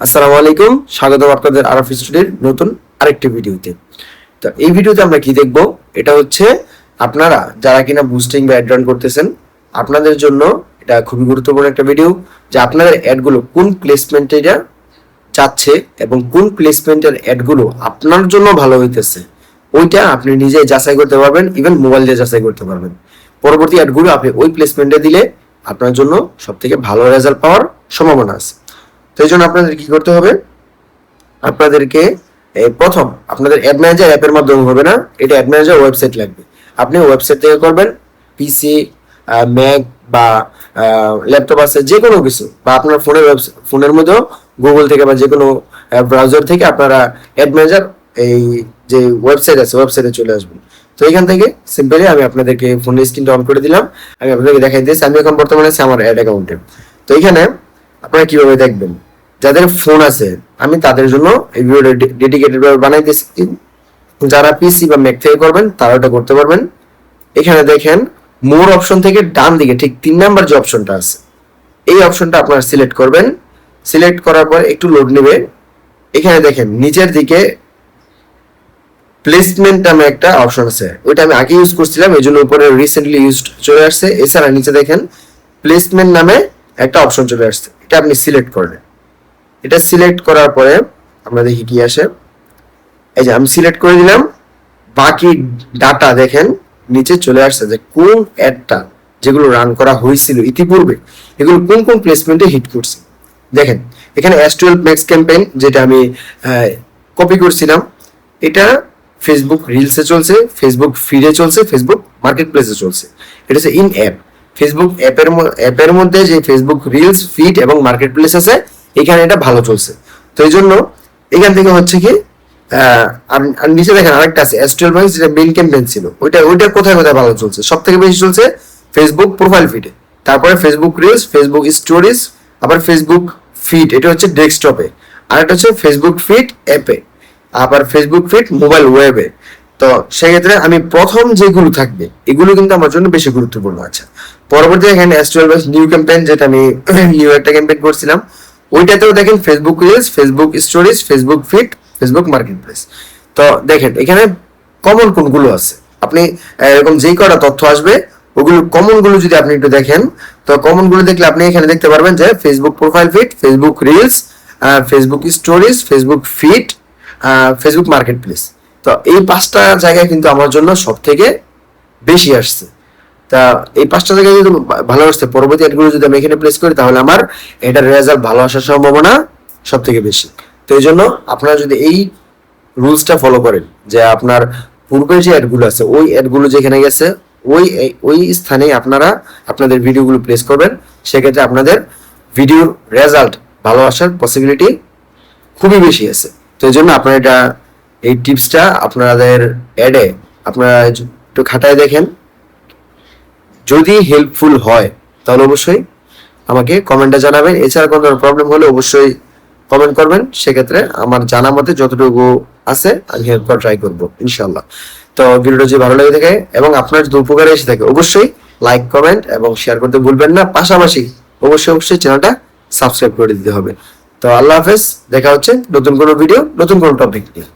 আসসালামু আলাইকুম, স্বাগতম আপনাদের আরফ স্টুডিওর নতুন আরেকটি ভিডিওতে। তো এই ভিডিওতে আমরা কি দেখব, এটা হচ্ছে আপনারা যারা কিনা বুস্টিং বা অ্যাড রান করতেছেন, আপনাদের জন্য এটা খুবই গুরুত্বপূর্ণ একটা ভিডিও যে আপনাদের অ্যাডগুলো কোন প্লেসমেন্টে যাচ্ছে এবং কোন প্লেসমেন্টের অ্যাডগুলো আপনার জন্য ভালো হইতেছে ওইটা আপনি নিজে যাচাই করতে পারবেন, ইভেন মোবাইল দিয়ে যাচাই করতে পারবেন। পরবর্তী অ্যাডগুলো আপনি ওই প্লেসমেন্টে দিলে আপনার জন্য সবথেকে ভালো রেজাল্ট পাওয়ার সম্ভাবনা আছে। তো এই জন্য আপনাদের কি করতে হবে, আপনাদেরকে প্রথম আপনাদের অ্যাড ম্যানেজার অ্যাপের মাধ্যমে হবে না, এটা অ্যাড ম্যানেজার ওয়েবসাইট লাগবে। আপনি ওয়েবসাইট থেকে করবেন, পিসি, ম্যাক বা ল্যাপটপ আছে যে কোনো কিছু, বা আপনার ফোনের মধ্যেও গুগল থেকে বা যে কোনো ব্রাউজার থেকে আপনারা অ্যাড ম্যানেজার এই যে ওয়েবসাইট আছে ওয়েবসাইটে চলে আসবেন। তো এখান থেকে সিম্পলি আমি আপনাদেরকে ফোনের স্ক্রিনটা অন করে দিলাম, আমি আপনাদেরকে দেখাই দিয়েছি। আমি এখন বর্তমানে আছি আমার অ্যাড অ্যাকাউন্টে। তো এখানে আপনারা কিভাবে দেখবেন, যাদের ফোন আছে আমি তাদের জন্য এই ভিডিওটা ডেডিকেটেড ভাবে বানাইতেছি। যারা পিসি বা ম্যাক থেকে করবেন তারা এটা করতে পারবেন। এখানে দেখেন মোর অপশন থেকে ডান দিকে ঠিক 3 নাম্বার যে অপশনটা আছে এই অপশনটা আপনারা সিলেক্ট করবেন। সিলেক্ট করার পর একটু লোড নেবে। এখানে দেখেন নিচের দিকে প্লেসমেন্ট নামে একটা অপশন আছে, ওইটা আমি আগে ইউজ করছিলাম এই জন্য উপরে রিসেন্টলি ইউজ চলে আসছে। এছাড়া নিচে দেখেন প্লেসমেন্ট নামে একটা অপশন চলে আসছে, এটা আপনি সিলেক্ট করবেন। এটা সিলেক্ট করার পরে আমরা দেখি কি আসে। এই যে আমি সিলেক্ট করে দিলাম, বাকি ডাটা দেখেন নিচে চলে আসছে যে কোন অ্যাডটা যেগুলো রান করা হয়েছিল ইতিপূর্বে এগুলো কোন কোন প্লেসমেন্টে হিট করছে। দেখেন এখানে S12 ম্যাক্স ক্যাম্পেইন যেটা আমি কপি করছিলাম, এটা ফেসবুক রিলসে চলছে, ফেসবুক ফিডে চলছে, ফেসবুক মার্কেট প্লেসে চলছে। এটা হচ্ছে ইন অ্যাপ। ফেসবুক অ্যাপের মধ্যে যে ফেসবুক রিলস, ফিড এবং মার্কেট প্লেস আছে এখানে এটা ভালো চলছে। তো এই জন্য এখান থেকে হচ্ছে কি আর নিচে দেখেন আরেকটা আছে S12 ম্যাক্স, যেটা মেইন ক্যাম্পেইন ছিল, ওইটা কোথায় কোথায় ভালো চলছে। সব থেকে বেশি চলছে ফেসবুক প্রোফাইল ফিডে, তারপরে ফেসবুক রিলস, ফেসবুক স্টোরিজ, আবার ফেসবুক ফিড, এটা হচ্ছে ডেস্কটপে, আর এটা হচ্ছে ফেসবুক ফিড অ্যাপে, আবার ফেসবুক ফিড মোবাইল ওয়েবে। তো সেক্ষেত্রে আমি প্রথম যেগুলো থাকবে এগুলো কিন্তু আমার জন্য বেশি গুরুত্বপূর্ণ আছে। পরবর্তী এখানে S12 নিউ ক্যাম্পেইন, যেটা আমি নিউ একটা ক্যাম্পেইন করছিলাম, ওইটাতেও দেখেন Facebook reels, Facebook stories, Facebook feed, Facebook market place. তো দেখেন এখানে কমন কোনগুলো আছে, আপনি এরকম যেই কটা তথ্য আসবে ওগুলো কমন গুলো যদি আপনি একটু দেখেন, তো কমন গুলো দেখলে আপনি এখানে দেখতে পারবেন যে Facebook profile feed, Facebook reels, Facebook stories, Facebook feed, Facebook market place. তো এই 5টা জায়গায় কিন্তু আমার জন্য সব থেকে বেশি আসছে। তা এই 5টা জায়গায় যদি ভালো আসছে, পরবর্তী অ্যাডগুলো যদি আমি এখানে প্লেস করি তাহলে আমার এটার রেজাল্ট ভালো আসার সম্ভাবনা সব থেকে বেশি। তো এই জন্য আপনারা যদি এই রুলসটা ফলো করেন যে আপনার পূর্বের যে অ্যাডগুলো আছে ওই অ্যাডগুলো যেখানে গেছে ওই ওই স্থানে আপনারা আপনাদের ভিডিওগুলো প্লেস করবেন, সেক্ষেত্রে আপনাদের ভিডিওর রেজাল্ট ভালো আসার পসিবিলিটি খুবই বেশি আছে। তো এই জন্য আপনারা এটা এই টিপসটা আপনাদের অ্যাডে আপনারা একটু খাটায় দেখেন। যদি হেল্পফুল হয় তাহলে অবশ্যই আমাকে কমেন্টে জানাবেন। এছাড়া কোনো প্রবলেম হলে অবশ্যই কমেন্ট করবেন, সেক্ষেত্রে আমার জানা মতে যতটুকু আছে আমি হেল্প করার ট্রাই করবো ইনশাল্লাহ। তো ভিডিওটা যদি ভালো লাগে থাকে এবং আপনার যদি উপকারে এসে থাকে অবশ্যই লাইক, কমেন্ট এবং শেয়ার করতে ভুলবেন না। পাশাপাশি অবশ্যই চ্যানেলটা সাবস্ক্রাইব করে দিতে হবে। তো আল্লাহ হাফেজ, দেখা হচ্ছে নতুন কোনো ভিডিও, নতুন কোনো টপিক নিয়ে।